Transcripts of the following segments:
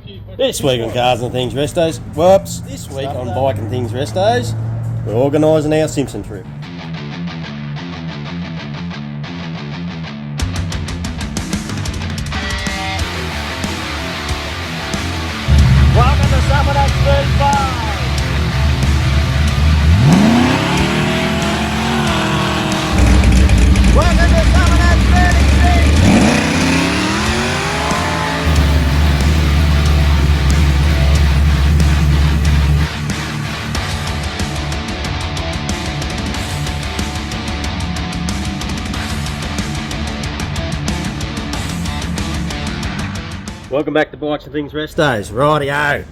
This week on Cars and Things Restos, whoops, this week on Bike and Things Restos, we're organising our Simpson trip. Welcome to Summer That's 35! Welcome to Summer That's 36! Welcome back to Bikes and Things Restos. Rightio.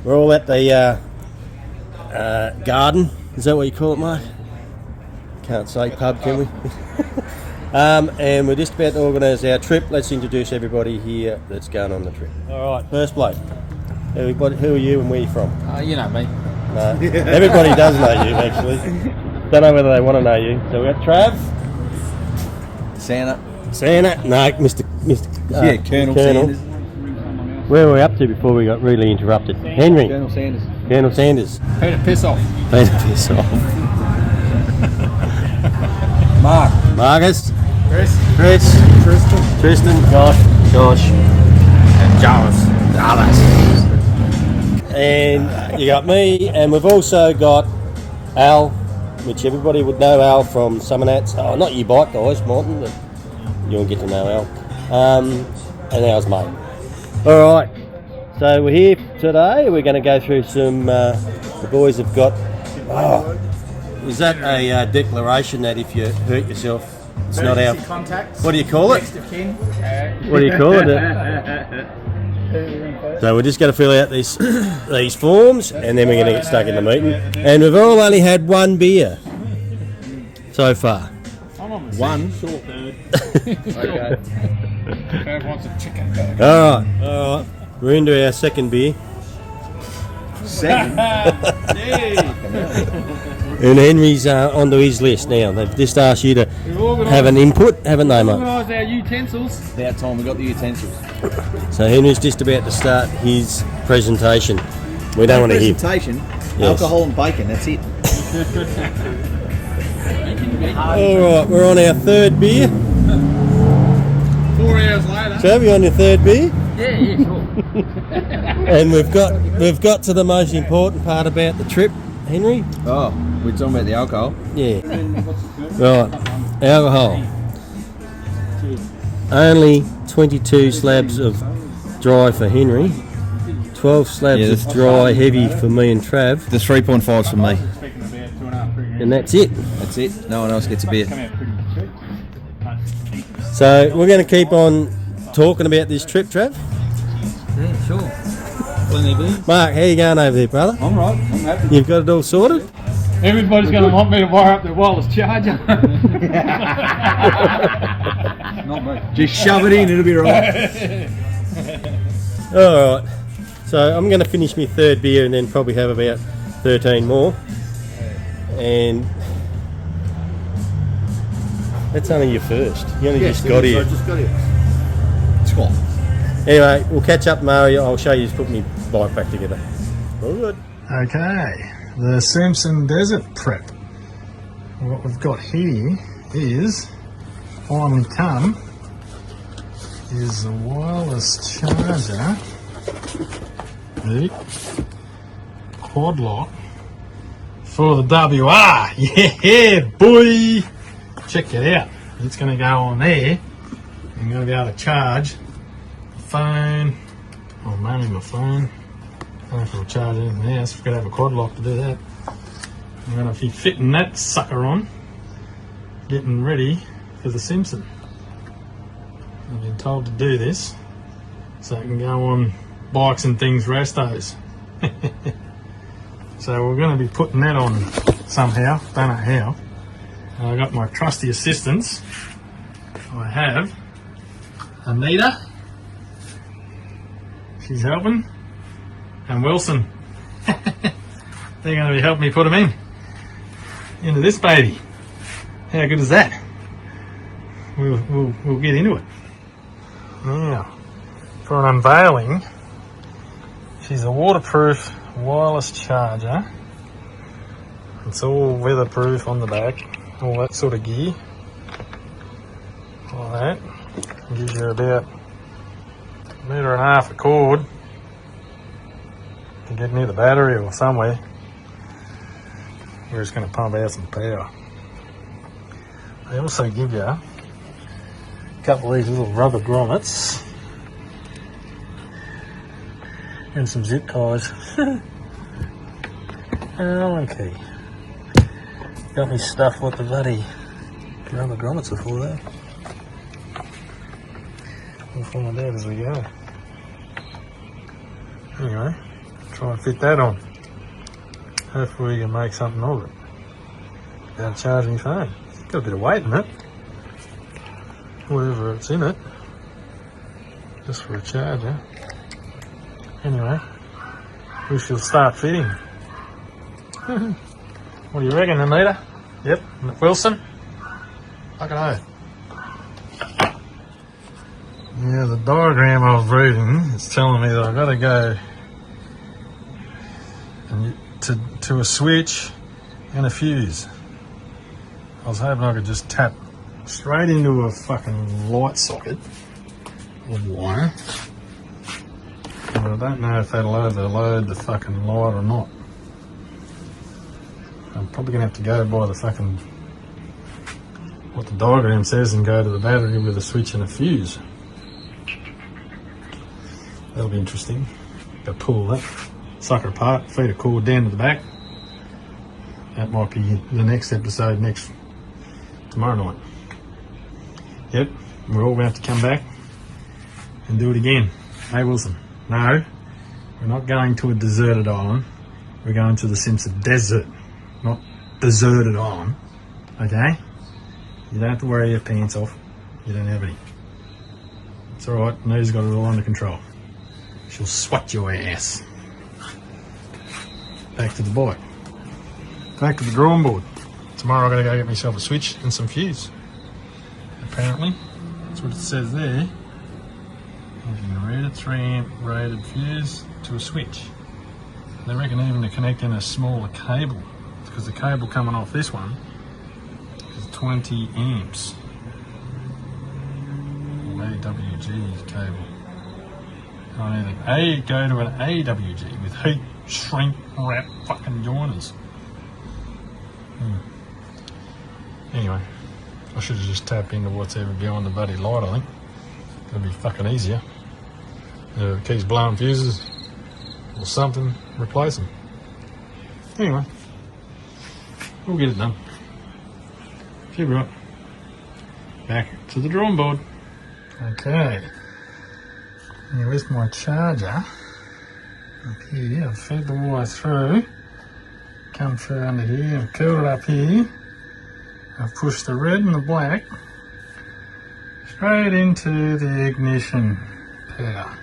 We're all at the garden. Is that what you call it, Mark? Can't say pub, can we? And we're just about to organise our trip. Let's introduce everybody here that's going on the trip. Alright, first bloke. Who are you and where are you from? You know me. No. Everybody does know you, actually. Don't know whether they want to know you. So we've got Trav. Santa. No, Mr. Colonel Sanders. Where were we up to before we got really interrupted? Henry. Colonel Sanders. Peter, piss off. Piss off. Marcus. Chris. Tristan. Josh. And Jarvis. And you got me, and we've also got Al, which everybody would know Al from Summernats. Oh, not you bike guys, Martin, but you'll get to know Al. And Al's mate. Alright, so we're here today. We're going to go through some, the boys have got, is that a declaration that if you hurt yourself, it's not our... Contacts. What do you call it? Next of kin. What do you call it? So we're just going to fill out these forms, and then we're going to get stuck in the meeting. And we've all only had one beer so far. One. Okay. Trav wants a chicken burger. All right. We're into our second beer. Second? And Henry's onto his list now. They've just asked you to have an input, haven't they, mate? Organised our utensils. About time we got the utensils. So Henry's just about to start his presentation. We don't want to hear. Presentation? Yes. Alcohol and bacon, that's it. Alright, we're on our third beer. 4 hours later. Trav, you on your third beer? Yeah, sure. And we've got to the most important part about the trip, Henry. Oh, we're talking about the alcohol? Yeah. Right. Alcohol. Only 22 slabs of dry for Henry. 12 slabs of dry heavy for me and Trav. The 3.5's for me. And that's it. That's it. No one else gets a beer. So we're going to keep on talking about this trip, Trav. Yeah, sure. Plenty of beer. Mark, how you going over there, brother? I'm right. I'm happy. You've got it all sorted? Everybody's going to want me to wire up their wireless charger. Not me. Just shove it in, it'll be right. Alright. So I'm going to finish my third beer and then probably have about 13 more. And that's only your first. You only just got here. I just got here. Squat. Anyway, we'll catch up, Mario. I'll show you just put my bike back together. All good. Okay, the Simpson Desert Prep. What we've got here is, finally come, is a wireless charger, the quad lock for the WR. Yeah, boy! Check it out. It's going to go on there. I'm going to be able to charge the phone, or mainly my phone. I don't know if it'll charge anything else. We've got to have a quad lock to do that. I'm going to be fitting that sucker on, getting ready for the Simpson. I've been told to do this so it can go on Bikes and Things Restos. So we're going to be putting that on somehow, don't know how. And I got my trusty assistants. I have Anita, she's helping, and Wilson. They're going to be helping me put them into this baby. How good is that? We'll get into it. Now, for an unveiling, She's a waterproof wireless charger. It's all weatherproof on the back, all that sort of gear. Like that. Gives you about 1.5 meters of cord to get near the battery or somewhere. We're just going to pump out some power. They also give you a couple of these little rubber grommets and some zip ties. Allen key. Got me stuffed what the bloody rubber grommets are for there. We'll find out as we go. Anyway, try and fit that on. Hopefully we can make something of it. Without charging your phone. Got a bit of weight in it. Whatever it's in it. Just for a charger. Anyway, we shall start fitting. What do you reckon, Anita? Yep. Wilson? Fucking oath. Yeah, the diagram I was reading is telling me that I've got to go to a switch and a fuse. I was hoping I could just tap straight into a fucking light socket or wire. But I don't know if that'll overload the fucking light or not. I'm probably going to have to go by the fucking what the diagram says and go to the battery with a switch and a fuse. That'll be interesting. Got to pull that sucker apart, feed a cord down to the back. That might be the next episode tomorrow night. Yep, we're all going to have to come back and do it again. Hey Wilson, no, we're not going to a deserted island. We're going to the Simpson desert, not deserted island. Okay? You don't have to worry your pants off. You don't have any. It's alright, Nita's got it all under control. She'll swat your ass. Back to the bike. Back to the drawing board. Tomorrow I've got to go get myself a switch and some fuse. Apparently, that's what it says there. You can read it, 3 amp rated fuse to a switch. They reckon even to connect in a smaller cable, because the cable coming off this one is 20 amps. AWG cable. I need to go to an AWG with heat shrink wrap fucking joiners. Anyway, I should have just tapped into what's ever behind the bloody light, I think. It'll be fucking easier. If it keeps blowing fuses or something, replace them. Anyway, we'll get it done. Should be right. Back to the drawing board. Okay. Here's my charger. Up here, I've fed the wire through. Come through under here, I've curled it up here. I've pushed the red and the black straight into the ignition power.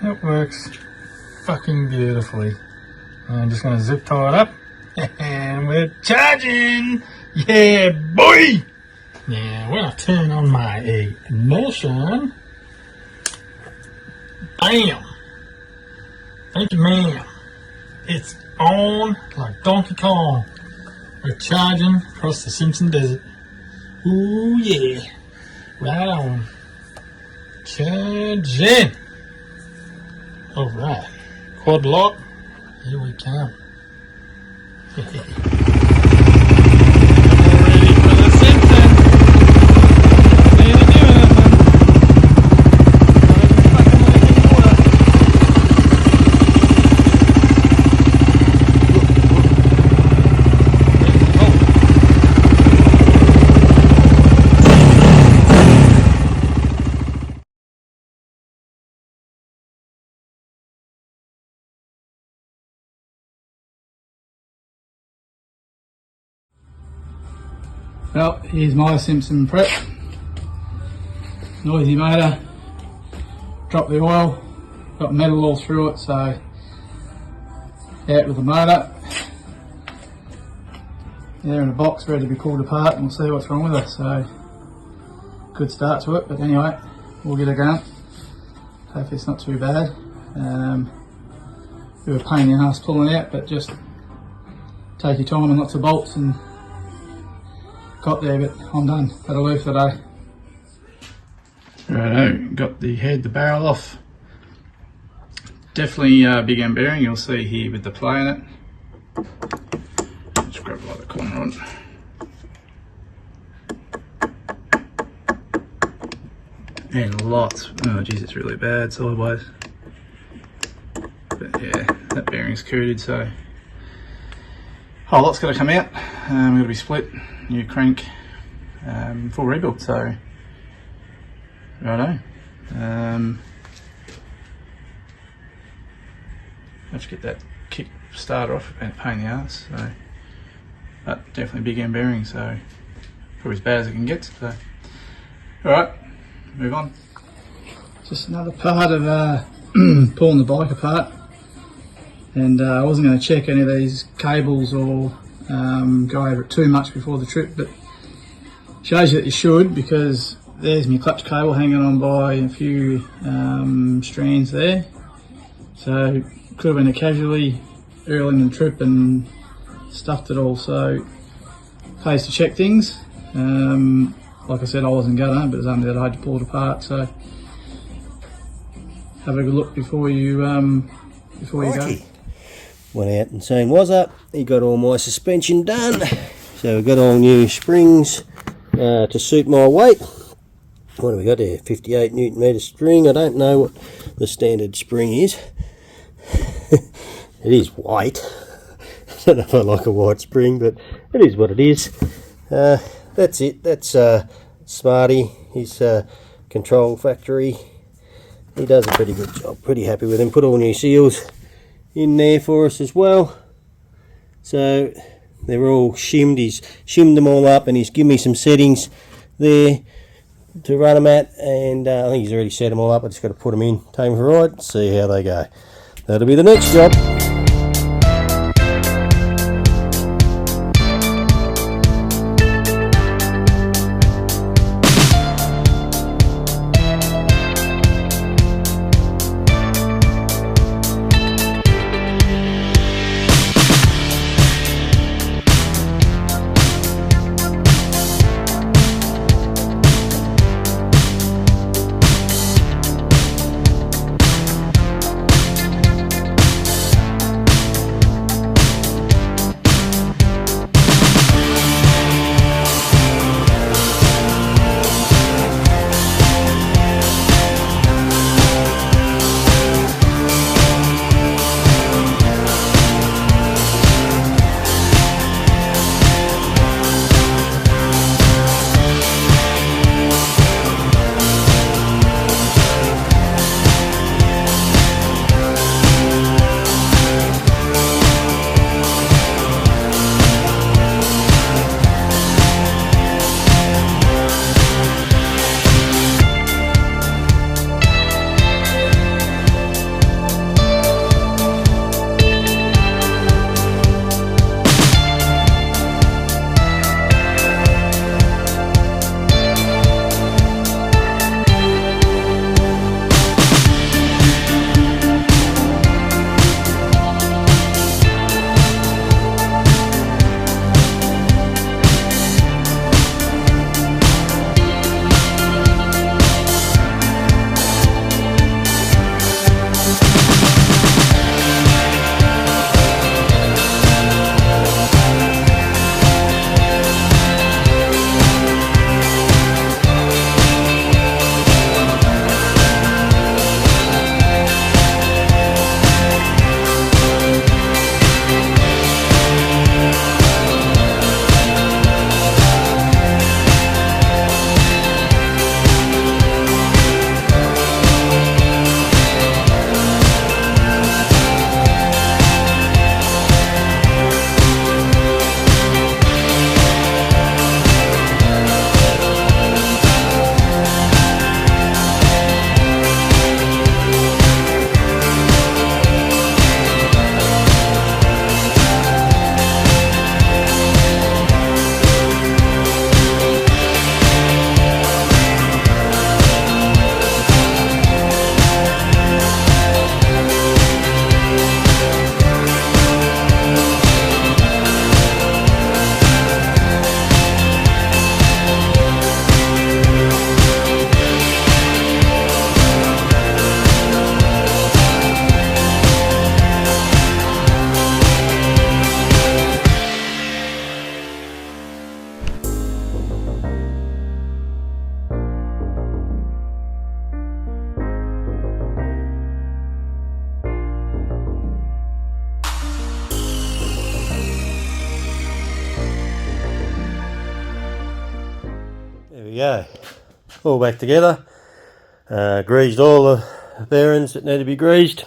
It works fucking beautifully. I'm just going to zip tie it up and we're charging! Yeah, boy! Now, when I turn on my ignition, bam! Thank you, ma'am. It's on like Donkey Kong. We're charging across the Simpson desert. Ooh, yeah. Right on. Charging. Alright. Quad lock. Here we come. Ready for the Simpson. Need to do anything. Fucking let it get water. Well, here's my Simpson prep. Noisy motor. Drop the oil. Got metal all through it, so out with the motor. They're in a box ready to be pulled apart and we'll see what's wrong with it. So, good start to it, but anyway, we'll get it going. Hopefully it's not too bad. bit of a pain in the ass pulling out, but just take your time and lots of bolts, and got there, but I'm done. That'll do for today. Righto, got the head, the barrel off. Definitely big end bearing, you'll see here with the play in it. Just grab like the corner on. And lots, oh geez, it's really bad sideways. But yeah, that bearing's cooted, so whole lot's got to come out. Got to be split, new crank, full rebuild. So righto. Have to get that kick starter off, and pain in the ass. So, but definitely big end bearing. So probably as bad as it can get. So all right, move on. Just another part of pulling the bike apart. And I wasn't going to check any of these cables or go over it too much before the trip, but shows you that you should, because there's my clutch cable hanging on by a few strands there. So could have been a casualty early in the trip and stuffed it all. So pays to check things. Like I said, I wasn't gonna, but it was only that I had to pull it apart. So have a good look before you go. Went out and seen was up. He got all my suspension done, so we've got all new springs to suit my weight. What do we got there? 58 Newton metre spring. I don't know what the standard spring is. It is white. I don't know if I like a white spring, but it is what it is. That's it. That's Smarty, his control factory. He does a pretty good job. Pretty happy with him. Put all new seals in there for us as well. So they're all shimmed. He's shimmed them all up, and he's given me some settings there to run them at, and I think he's already set them all up. I just got to put them in, take them for a ride, see how they go. That'll be the next job. go. All back together. Greased all the bearings that need to be greased.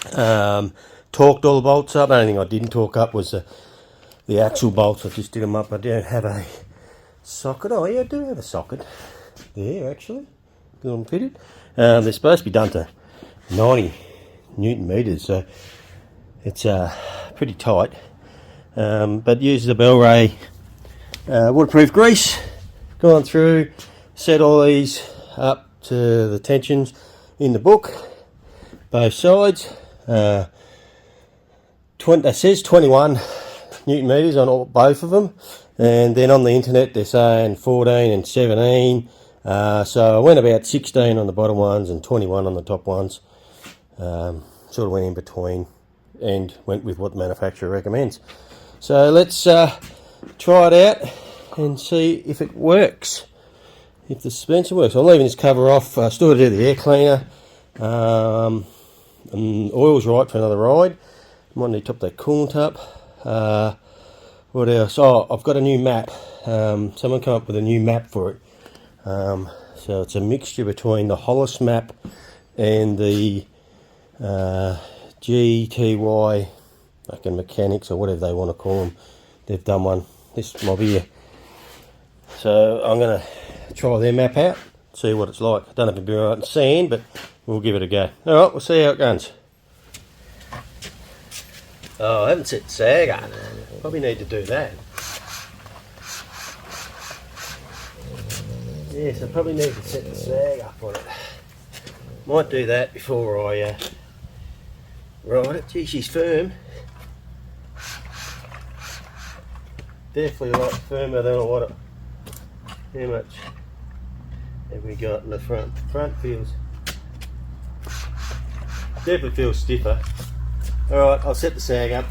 Torqued all the bolts up. The only thing I didn't torque up was the axle bolts. I just did them up. I don't have a socket. Oh yeah, I do have a socket there actually. Good and fitted. They're supposed to be done to 90 Newton meters, so it's pretty tight. But use the Bel-Ray waterproof grease. Gone through, set all these up to the tensions in the book, both sides. It says 21 Newton meters on both of them, and then on the internet they're saying 14 and 17. So I went about 16 on the bottom ones and 21 on the top ones. Sort of went in between and went with what the manufacturer recommends. So let's try it out and see if it works, if the suspension works. I'm leaving this cover off. I still got to do the air cleaner. And oil's right for another ride. Might need to top that coolant up. What else? Oh, I've got a new map. Someone come up with a new map for it. So it's a mixture between the Hollis map and the GTY fucking mechanics or whatever they want to call them. They've done one, this mob here. So I'm going to try their map out, see what it's like. I don't know if it'll be right in sand, but we'll give it a go. Alright, we'll see how it goes. Oh, I haven't set the sag up. Probably need to do that. Yes, I probably need to set the sag up on it. Might do that before I ride it. Gee, she's firm. Definitely a lot firmer than what how much have we got in the front? The front feels, definitely feels stiffer. Alright, I'll set the sag up.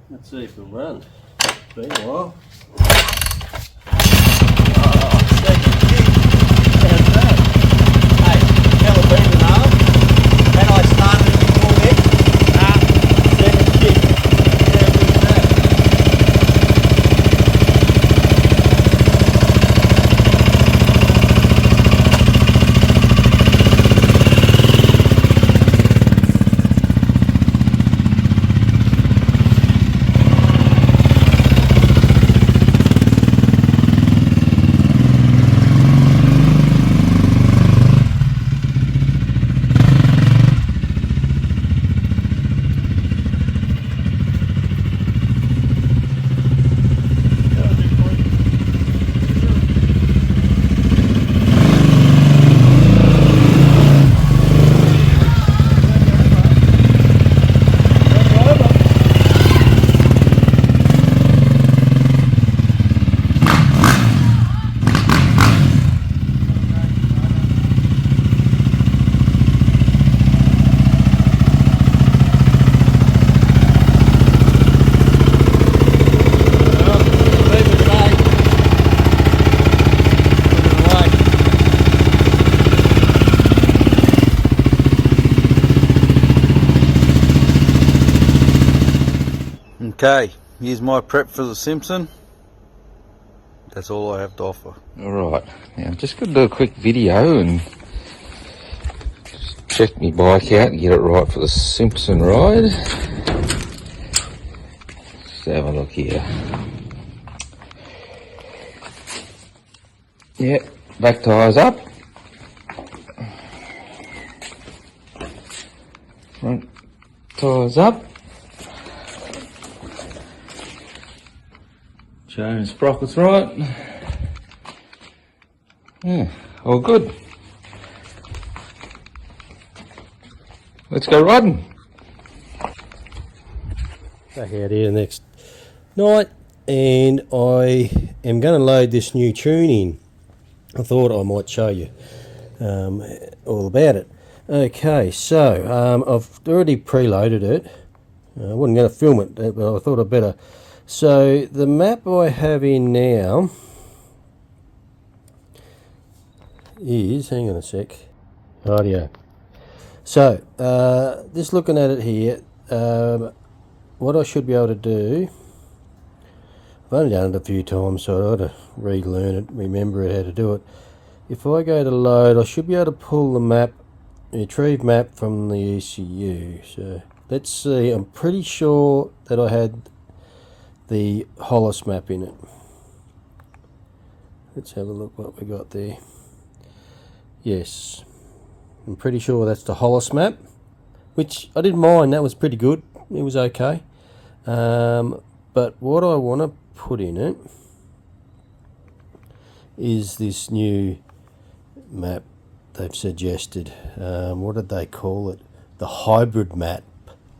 Let's see if it'll run. It's been a while. Okay, here's my prep for the Simpson. That's all I have to offer. Alright, now I'm just going to do a quick video and just check my bike out and get it right for the Simpson ride. Let's have a look here. Yeah, back tyres up. Front tyres up. Chain and sprockets right. Yeah, all good. Let's go riding. Back out here next night, and I am going to load this new tune in. I thought I might show you all about it. Okay, so I've already preloaded it. I wasn't going to film it, but I thought I'd better. So the map I have in now is, hang on a sec, rightio. So just looking at it here, what I should be able to do I've only done it a few times, so I ought to relearn it, remember how to do it. If I go to load, I should be able to pull the map, retrieve map from the ECU. So let's see, I'm pretty sure that I had the Hollis map in it. Let's have a look what we got there. Yes, I'm pretty sure that's the Hollis map, which I didn't mind, that was pretty good, it was okay. But what I want to put in it is this new map they've suggested. What did they call it? The hybrid map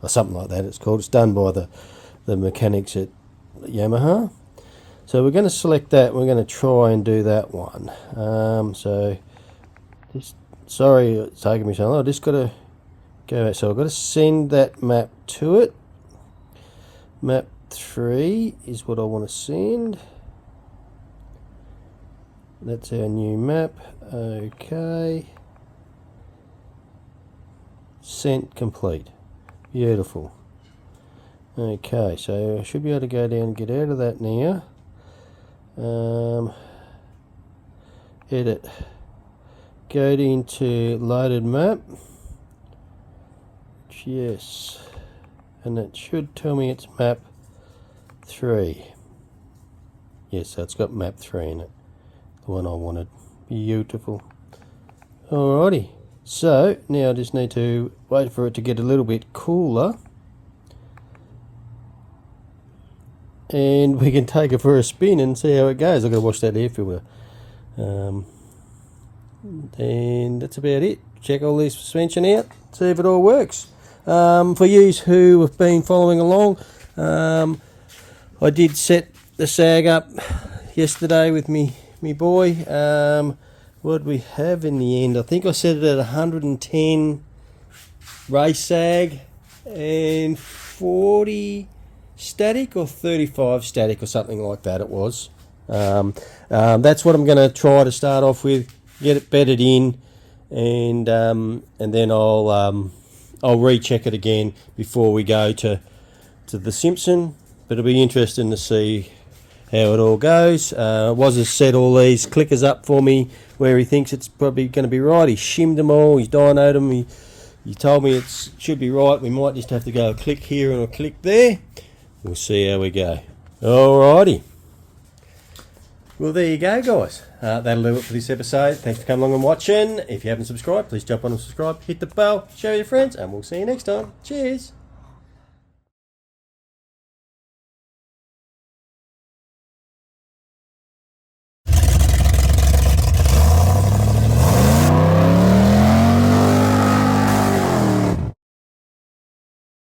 or something like that it's called. It's done by the mechanics at Yamaha. So we're going to select that. We're going to try and do that one. So this, sorry it's taking me so long. I just got to go. So I've got to send that map to it. Map 3 is what I want to send. That's our new map. Okay. Sent complete. Beautiful. Okay, so I should be able to go down and get out of that now. Edit. Go into loaded map. Yes. And it should tell me it's map 3. Yes, so it's got map 3 in it. The one I wanted. Beautiful. Alrighty. So now I just need to wait for it to get a little bit cooler. And we can take it for a spin and see how it goes. I've got to wash that air filter. And that's about it. Check all this suspension out. See if it all works. For you who have been following along, I did set the sag up yesterday with me boy. What did we have in the end? I think I set it at 110 race sag and 40 static or 35 static or something like that it was. That's what I'm going to try to start off with, get it bedded in, and then I'll recheck it again before we go to the Simpson. But it'll be interesting to see how it all goes. Woz has set all these clickers up for me where he thinks it's probably going to be right. He shimmed them all, he's dynoed them, he told me it should be right. We might just have to go a click here and a click there. We'll see how we go. Alrighty. Well, there you go, guys. That'll do it for this episode. Thanks for coming along and watching. If you haven't subscribed, please jump on and subscribe, hit the bell, share with your friends, and we'll see you next time. Cheers.